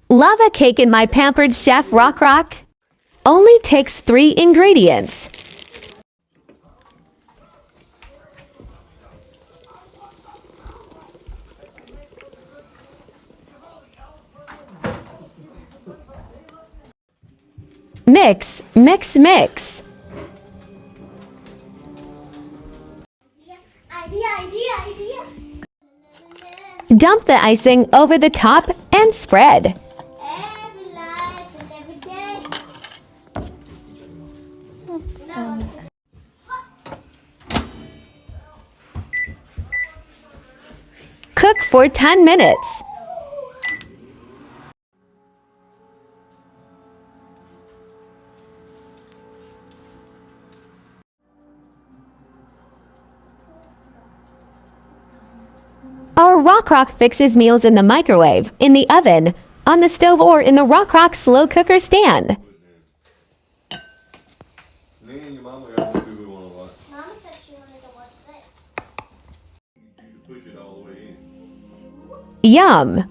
Lava cake in my pampered chef Rock Rock. Only takes 3 ingredients. Mix, mix, mix. Idea. Dump the icing over the top and spread. Every life and every day. Cook for 10 minutes. Our Rock Rock fixes meals in the microwave, in the oven, on the stove, or in the Rock Rock slow cooker stand. Me and your mama got what we want to watch. Mama said she wanted to watch this. You can push it all the way in. Yum!